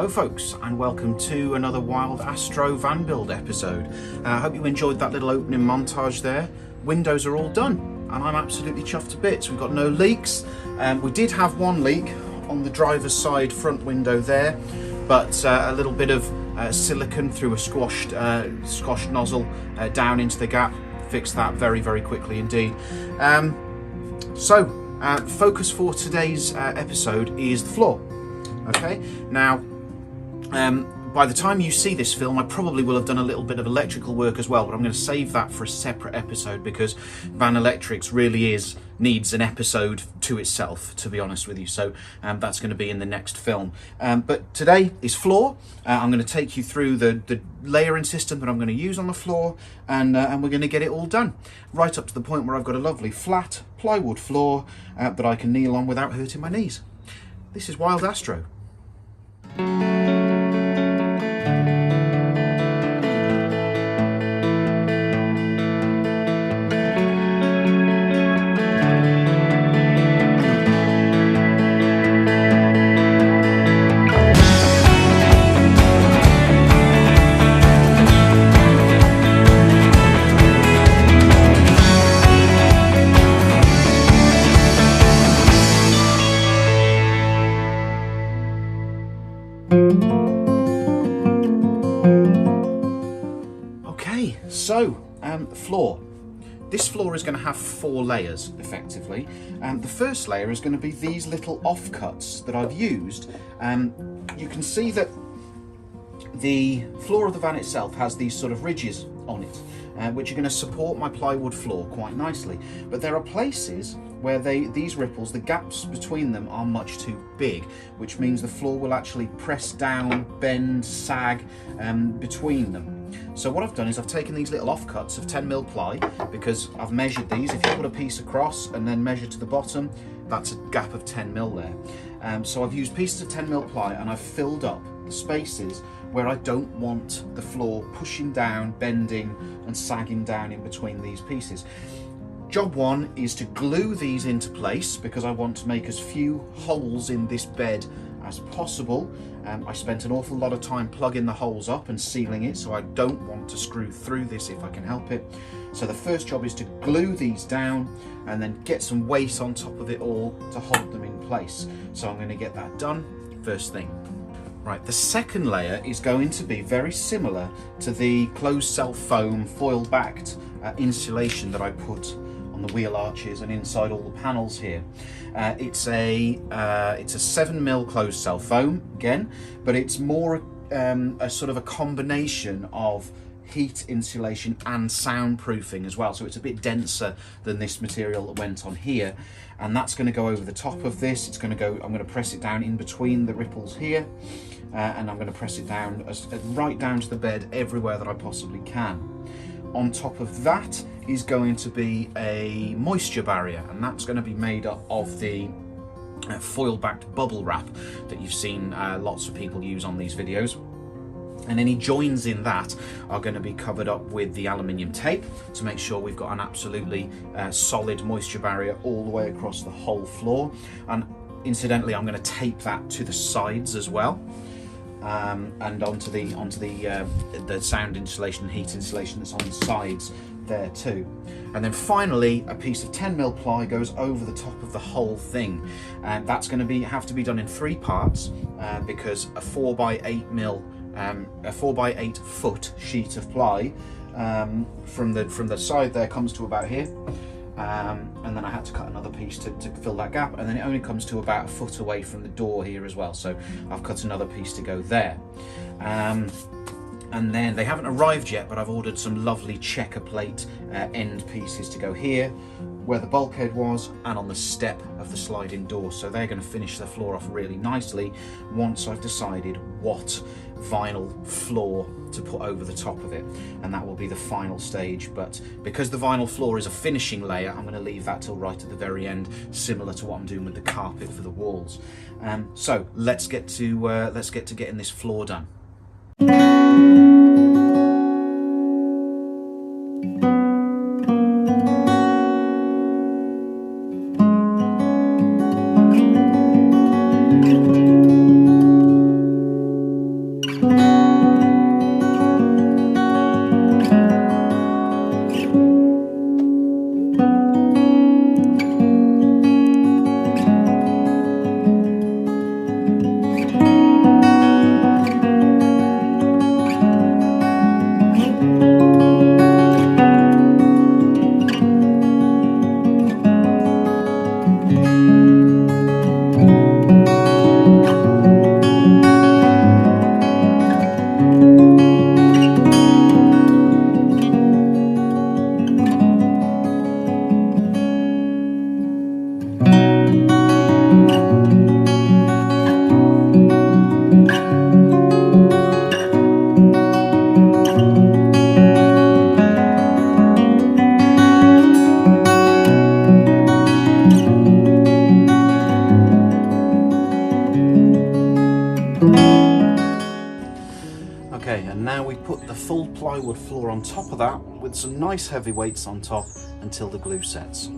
Folks, and welcome to another Wild Astro van build episode. I hope you enjoyed that little opening montage there. Windows are all done and I'm absolutely chuffed to bits. We've got no leaks. We did have one leak on the driver's side front window there, but a little bit of silicone through a squashed nozzle down into the gap fixed that very, very quickly indeed. Focus for today's episode is the floor. Okay, now by the time you see this film, I probably will have done a little bit of electrical work as well, but I'm going to save that for a separate episode because Van Electrics really needs an episode to itself, to be honest with you. So that's going to be in the next film. But today is floor. I'm going to take you through the layering system that I'm going to use on the floor, and we're going to get it all done, right up to the point where I've got a lovely flat plywood floor that I can kneel on without hurting my knees. This is Wild Astro. Okay, so floor. This floor is going to have 4 layers effectively, and the first layer is going to be these little offcuts that I've used. You can see that the floor of the van itself has these sort of ridges on it, which are going to support my plywood floor quite nicely, but there are places where these ripples, the gaps between them are much too big, which means the floor will actually press down, bend, sag between them. So what I've done is I've taken these little offcuts of 10mm ply, because I've measured these. If you put a piece across and then measure to the bottom, that's a gap of 10mm there. So I've used pieces of 10mm ply and I've filled up the spaces where I don't want the floor pushing down, bending and sagging down in between these pieces. Job 1 is to glue these into place because I want to make as few holes in this bed as possible. I spent an awful lot of time plugging the holes up and sealing it, so I don't want to screw through this if I can help it. So the first job is to glue these down and then get some weight on top of it all to hold them in place. So I'm going to get that done first thing. Right, the second layer is going to be very similar to the closed cell foam foil backed insulation that I put on the wheel arches and inside all the panels here. It's a 7mm closed cell foam again, but it's more a sort of a combination of heat insulation and soundproofing as well, so it's a bit denser than this material that went on here, and that's going to go over the top of this. I'm going to press it down in between the ripples here, and I'm going to press it down right down to the bed everywhere that I possibly can. On top of that is going to be a moisture barrier, and that's going to be made up of the foil-backed bubble wrap that you've seen lots of people use on these videos. And any joins in that are going to be covered up with the aluminium tape to make sure we've got an absolutely solid moisture barrier all the way across the whole floor. And incidentally, I'm going to tape that to the sides as well. And onto the sound insulation and heat insulation that's on the sides there too. And then finally, a piece of 10mm ply goes over the top of the whole thing, and that's going to have to be done in 3 parts because a 4x8 foot sheet of ply from the side there comes to about here. And then I had to cut another piece to fill that gap, and then it only comes to about a foot away from the door here as well, so I've cut another piece to go there. And then they haven't arrived yet, but I've ordered some lovely checker plate end pieces to go here where the bulkhead was and on the step of the sliding door, so they're going to finish the floor off really nicely once I've decided what vinyl floor to put over the top of it, and that will be the final stage. But because the vinyl floor is a finishing layer, I'm going to leave that till right at the very end, similar to what I'm doing with the carpet for the walls. So let's get to getting this floor done. Okay, and now we put the full plywood floor on top of that with some nice heavy weights on top until the glue sets.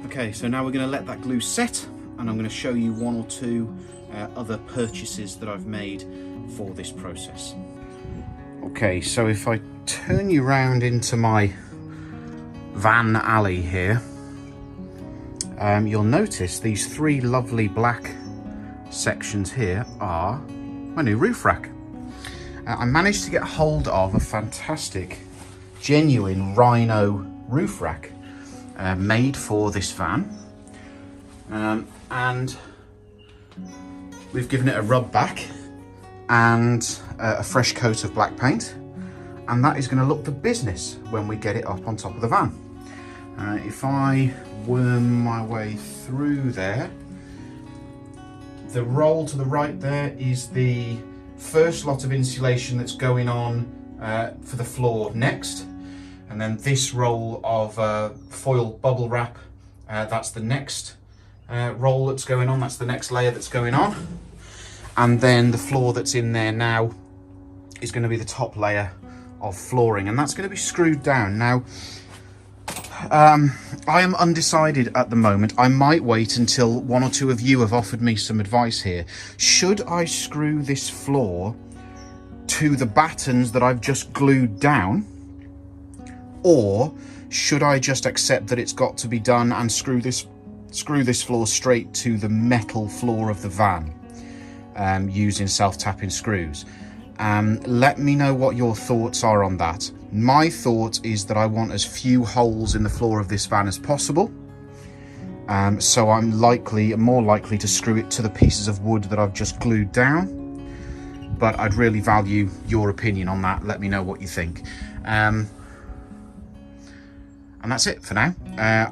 Okay, so now we're going to let that glue set, and I'm going to show you one or two other purchases that I've made for this process. Okay, so if I turn you round into my van alley here, you'll notice these three lovely black sections here are my new roof rack. I managed to get hold of a fantastic, genuine Rhino roof rack made for this van, and we've given it a rub back and a fresh coat of black paint, and that is going to look the business when we get it up on top of the van. If I worm my way through there, the roll to the right there is the first lot of insulation that's going on for the floor next. And then this roll of foil bubble wrap, that's the next roll that's going on, that's the next layer that's going on. And then the floor that's in there now is going to be the top layer of flooring, and that's going to be screwed down. Now, I am undecided at the moment. I might wait until one or two of you have offered me some advice here. Should I screw this floor to the battens that I've just glued down? Or should I just accept that it's got to be done and screw this floor straight to the metal floor of the van using self-tapping screws? Let me know what your thoughts are on that. My thought is that I want as few holes in the floor of this van as possible. So I'm more likely to screw it to the pieces of wood that I've just glued down. But I'd really value your opinion on that. Let me know what you think. And that's it for now.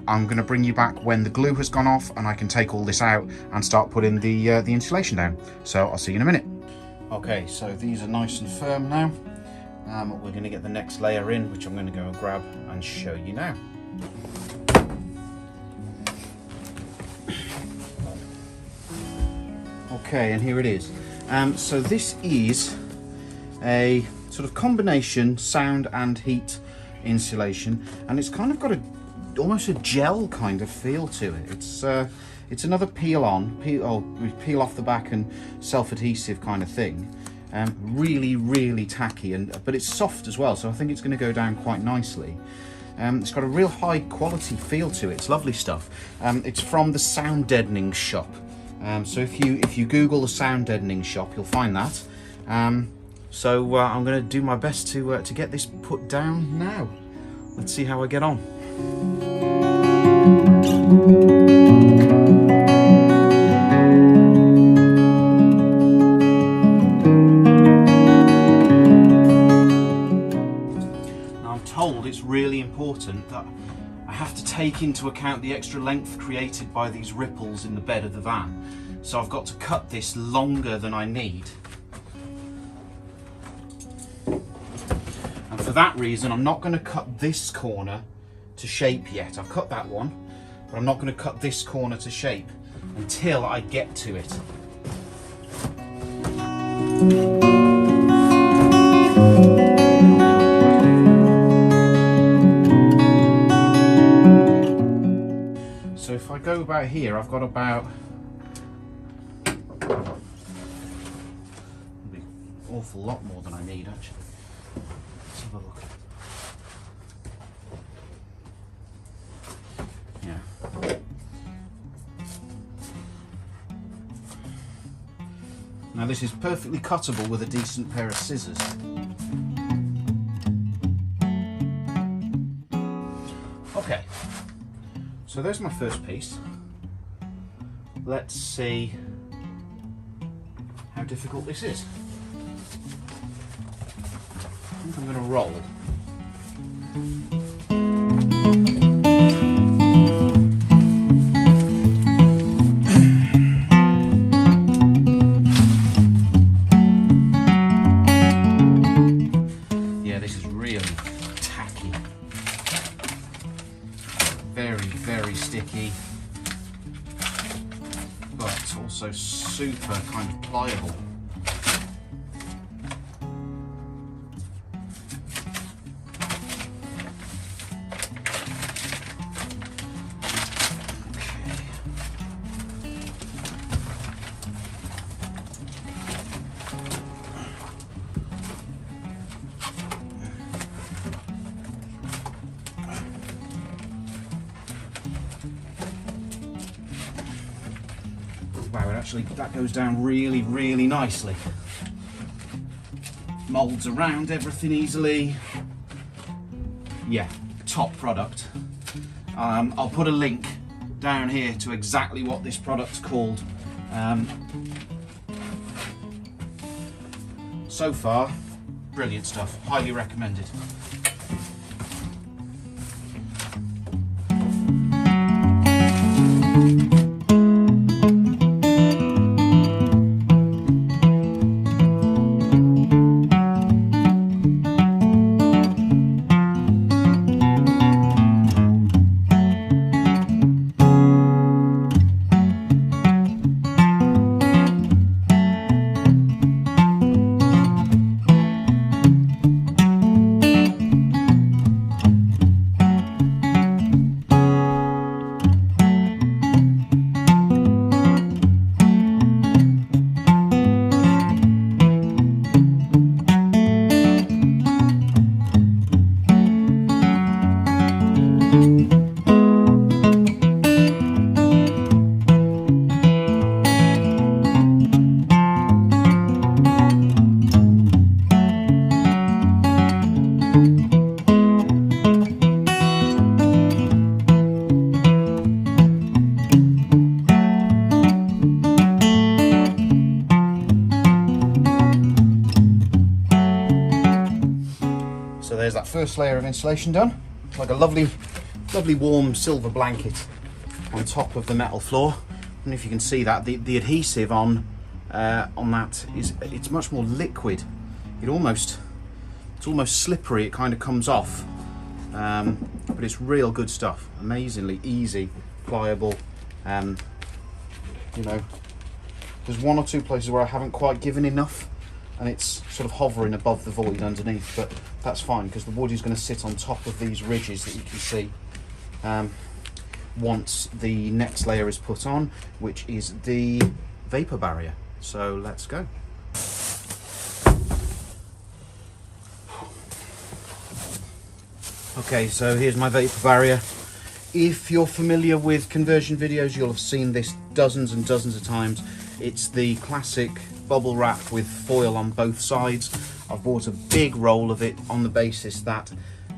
I'm going to bring you back when the glue has gone off and I can take all this out and start putting the insulation down. So I'll see you in a minute. Okay, so these are nice and firm now. We're going to get the next layer in, which I'm going to go and grab and show you now. Okay, and here it is. So this is a sort of combination sound and heat insulation, and it's kind of got a almost a gel kind of feel to it. It's another peel off the back and self-adhesive kind of thing. Really tacky, but it's soft as well, so I think it's going to go down quite nicely. It's got a real high quality feel to it. It's lovely stuff. It's from the sound deadening shop. So if you Google the sound deadening shop, you'll find that. So I'm going to do my best to get this put down now. Let's see how I get on. Now I'm told it's really important that I have to take into account the extra length created by these ripples in the bed of the van. So I've got to cut this longer than I need. And for that reason, I'm not going to cut this corner to shape yet. I've cut that one, but I'm not going to cut this corner to shape until I get to it. So if I go about here, I've got about an awful lot more than I need actually. Let's have a look. Yeah. Now this is perfectly cuttable with a decent pair of scissors. Okay, so there's my first piece. Let's see how difficult this is. I think I'm going to roll. Yeah, this is really tacky. Very sticky, but also super kind of pliable. Wow, that goes down really nicely. Molds around everything easily. Yeah, top product. I'll put a link down here to exactly what this product's called. So far, brilliant stuff. Highly recommended. So there's that first layer of insulation done. It's like a lovely warm silver blanket on top of the metal floor. I don't know if you can see that. The adhesive on that it's much more liquid. It's almost slippery. It kind of comes off, but it's real good stuff. Amazingly easy, pliable. You know, there's one or two places where I haven't quite given enough, and it's sort of hovering above the void underneath, but that's fine because the wood is going to sit on top of these ridges that you can see. once the next layer is put on, which is the vapor barrier. So let's go. Okay, so here's my vapor barrier. If you're familiar with conversion videos, you'll have seen this dozens and dozens of times. It's the classic bubble wrap with foil on both sides. I've bought a big roll of it on the basis that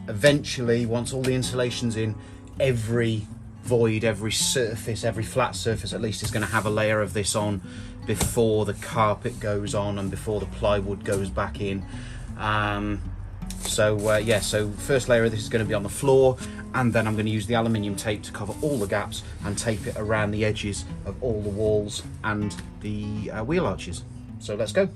eventually, once all the insulation's in, every void, every surface, every flat surface at least is going to have a layer of this on before the carpet goes on and before the plywood goes back in. So first layer of this is going to be on the floor, and then I'm going to use the aluminium tape to cover all the gaps and tape it around the edges of all the walls and the wheel arches. So let's go.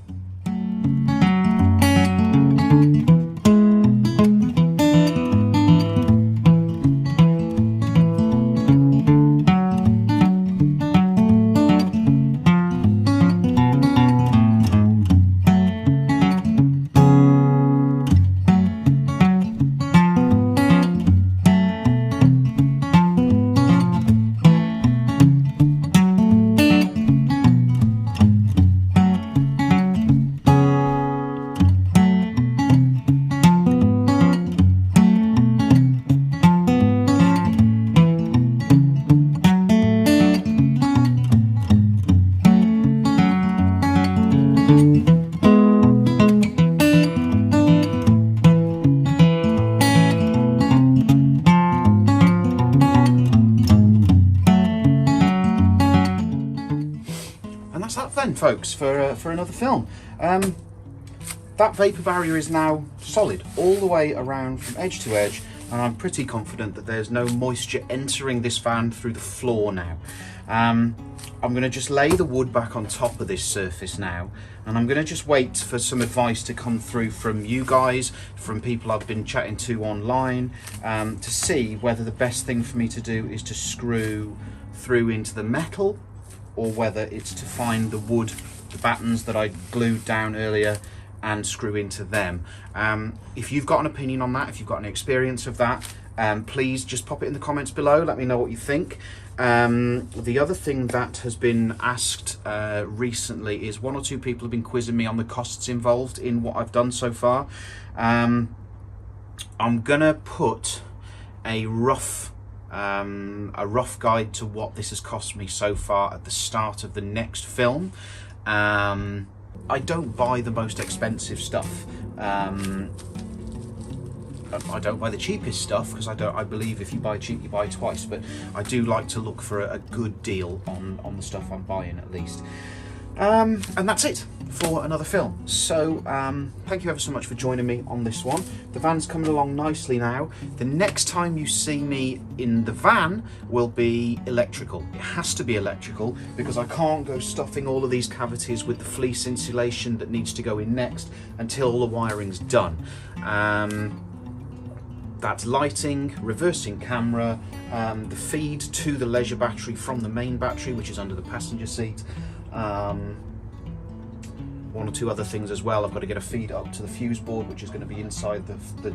Then, folks, for another film. That vapor barrier is now solid all the way around from edge to edge, and I'm pretty confident that there's no moisture entering this van through the floor now. I'm going to just lay the wood back on top of this surface now, and I'm going to just wait for some advice to come through from you guys, from people I've been chatting to online, to see whether the best thing for me to do is to screw through into the metal, or whether it's to find the wood, the battens that I glued down earlier, and screw into them. If you've got an opinion on that, if you've got any experience of that, please just pop it in the comments below. Let me know what you think. The other thing that has been asked recently is one or two people have been quizzing me on the costs involved in what I've done so far. I'm gonna put a rough guide to what this has cost me so far at the start of the next film. I don't buy the most expensive stuff. I don't buy the cheapest stuff, because I believe if you buy cheap you buy twice, but I do like to look for a good deal on the stuff I'm buying at least. And that's it for another film. So thank you ever so much for joining me on this one. The van's coming along nicely now. The next time you see me in the van will be electrical. It has to be electrical, because I can't go stuffing all of these cavities with the fleece insulation that needs to go in next until all the wiring's done. That's lighting, reversing camera, the feed to the leisure battery from the main battery, which is under the passenger seat. One or two other things as well. I've got to get a feed up to the fuse board, which is going to be inside the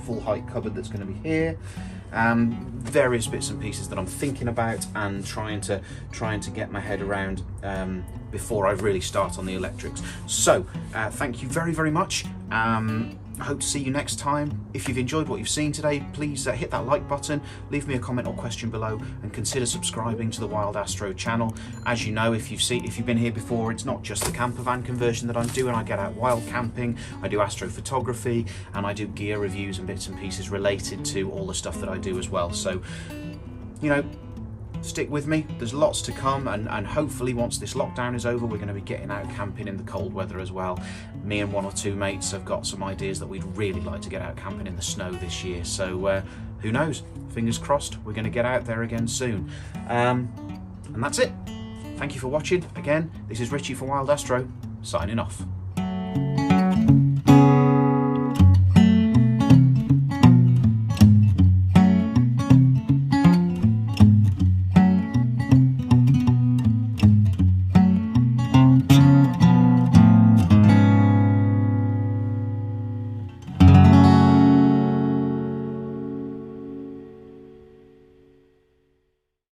full height cupboard that's going to be here. Various bits and pieces that I'm thinking about and trying to get my head around before I really start on the electrics. So thank you very, very much. I hope to see you next time. If you've enjoyed what you've seen today, please hit that like button, leave me a comment or question below, and consider subscribing to the Wild Astro channel. As you know, if you've been here before, it's not just the camper van conversion that I'm doing. I get out wild camping, I do astrophotography, and I do gear reviews and bits and pieces related to all the stuff that I do as well. So, you know, stick with me, there's lots to come, and hopefully once this lockdown is over, we're going to be getting out camping in the cold weather as well. Me and one or two mates have got some ideas that we'd really like to get out camping in the snow this year, so who knows, fingers crossed, we're going to get out there again soon. And that's it. Thank you for watching. Again, this is Richie for Wild Astro, signing off.